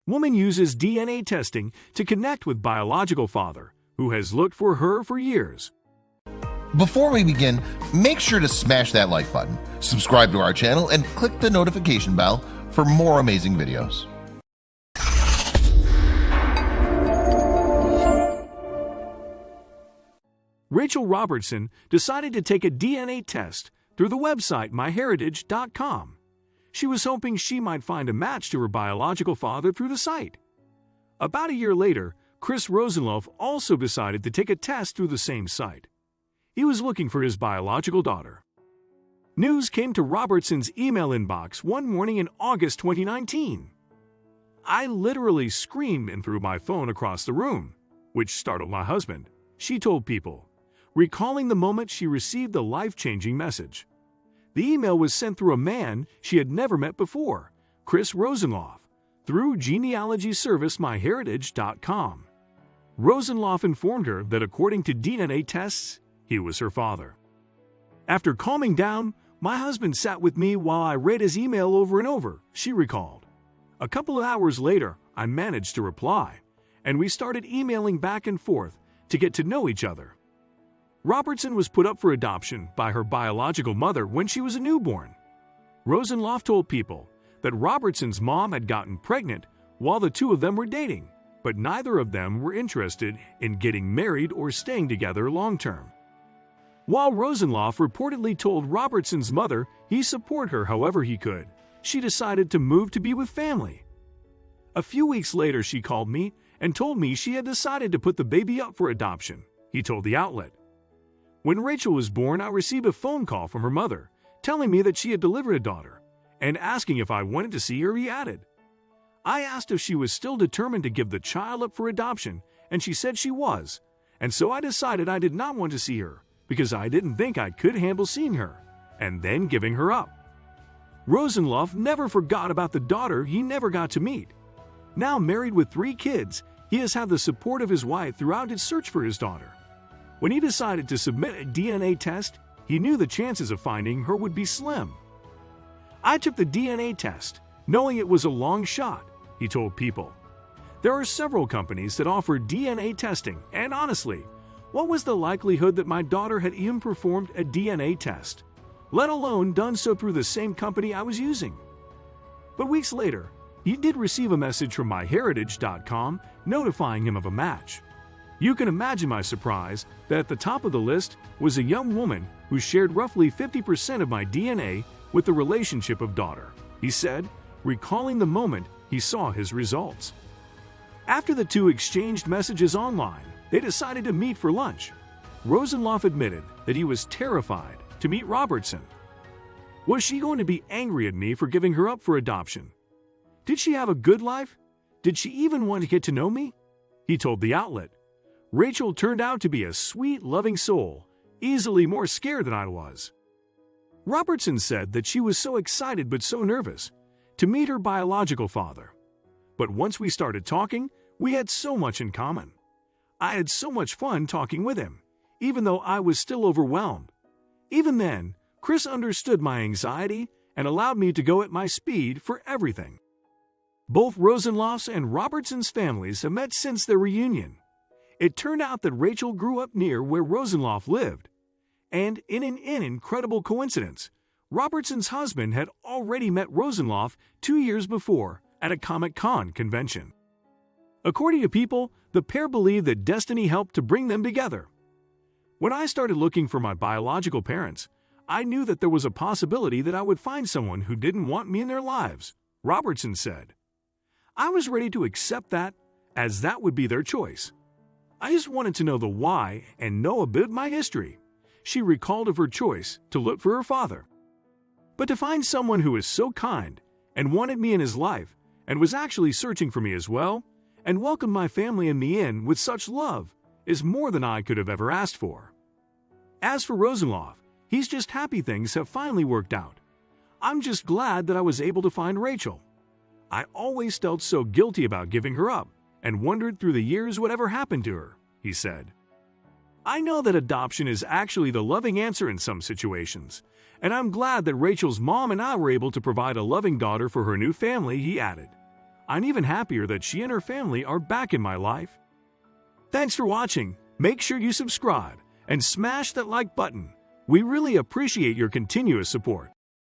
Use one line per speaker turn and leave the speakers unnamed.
Woman uses DNA testing to connect with biological father, who has looked for her for years.
Before we begin, make sure to smash that like button, subscribe to our channel, and click the notification bell for more amazing videos.
Rachel Robertson decided to take a DNA test through the website myheritage.com. She was hoping she might find a match to her biological father through the site. About a year later, Chris Rosenloff also decided to take a test through the same site. He was looking for his biological daughter. News came to Robertson's email inbox one morning in August 2019. I literally screamed and threw my phone across the room, which startled my husband, she told People, recalling the moment she received the life-changing message. The email was sent through a man she had never met before, Chris Rosenloff, through genealogy service myheritage.com. Rosenloff informed her that according to DNA tests, he was her father. After calming down, my husband sat with me while I read his email over and over, she recalled. A couple of hours later, I managed to reply, and we started emailing back and forth to get to know each other. Robertson was put up for adoption by her biological mother when she was a newborn. Rosenloff told People that Robertson's mom had gotten pregnant while the two of them were dating, but neither of them were interested in getting married or staying together long-term. While Rosenloff reportedly told Robertson's mother he support her however he could, she decided to move to be with family. A few weeks later, she called me and told me she had decided to put the baby up for adoption, he told the outlet. When Rachel was born, I received a phone call from her mother telling me that she had delivered a daughter and asking if I wanted to see her, he added. I asked if she was still determined to give the child up for adoption, and she said she was, and so I decided I did not want to see her because I didn't think I could handle seeing her and then giving her up. Rosenloff never forgot about the daughter he never got to meet. Now married with 3 kids, he has had the support of his wife throughout his search for his daughter. When he decided to submit a DNA test, he knew the chances of finding her would be slim. I took the DNA test, knowing it was a long shot, he told People. There are several companies that offer DNA testing, and honestly, what was the likelihood that my daughter had even performed a DNA test, let alone done so through the same company I was using? But weeks later, he did receive a message from myheritage.com notifying him of a match. You can imagine my surprise that at the top of the list was a young woman who shared roughly 50% of my DNA with the relationship of daughter, he said, recalling the moment he saw his results. After the two exchanged messages online, they decided to meet for lunch. Rosenloff admitted that he was terrified to meet Robertson. Was she going to be angry at me for giving her up for adoption? Did she have a good life? Did she even want to get to know me? He told the outlet. Rachel turned out to be a sweet, loving soul, easily more scared than I was. Robertson said that she was so excited but so nervous to meet her biological father. But once we started talking, we had so much in common. I had so much fun talking with him, even though I was still overwhelmed. Even then, Chris understood my anxiety and allowed me to go at my speed for everything. Both Rosenloff's and Robertson's families have met since their reunion. It turned out that Rachel grew up near where Rosenloff lived. And in an incredible coincidence, Robertson's husband had already met Rosenloff 2 years before at a Comic-Con convention. According to People, the pair believed that destiny helped to bring them together. When I started looking for my biological parents, I knew that there was a possibility that I would find someone who didn't want me in their lives, Robertson said. I was ready to accept that, as that would be their choice. I just wanted to know the why and know a bit of my history. She recalled of her choice to look for her father. But to find someone who is so kind and wanted me in his life and was actually searching for me as well and welcomed my family and me in with such love is more than I could have ever asked for. As for Rosenloff, he's just happy things have finally worked out. I'm just glad that I was able to find Rachel. I always felt so guilty about giving her up and wondered through the years whatever happened to her, he said. I know that adoption is actually the loving answer in some situations, and I'm glad that Rachel's mom and I were able to provide a loving daughter for her new family, he added. I'm even happier that she and her family are back in my life. Thanks for watching. Make sure you subscribe and smash that like button. We really appreciate your continuous support.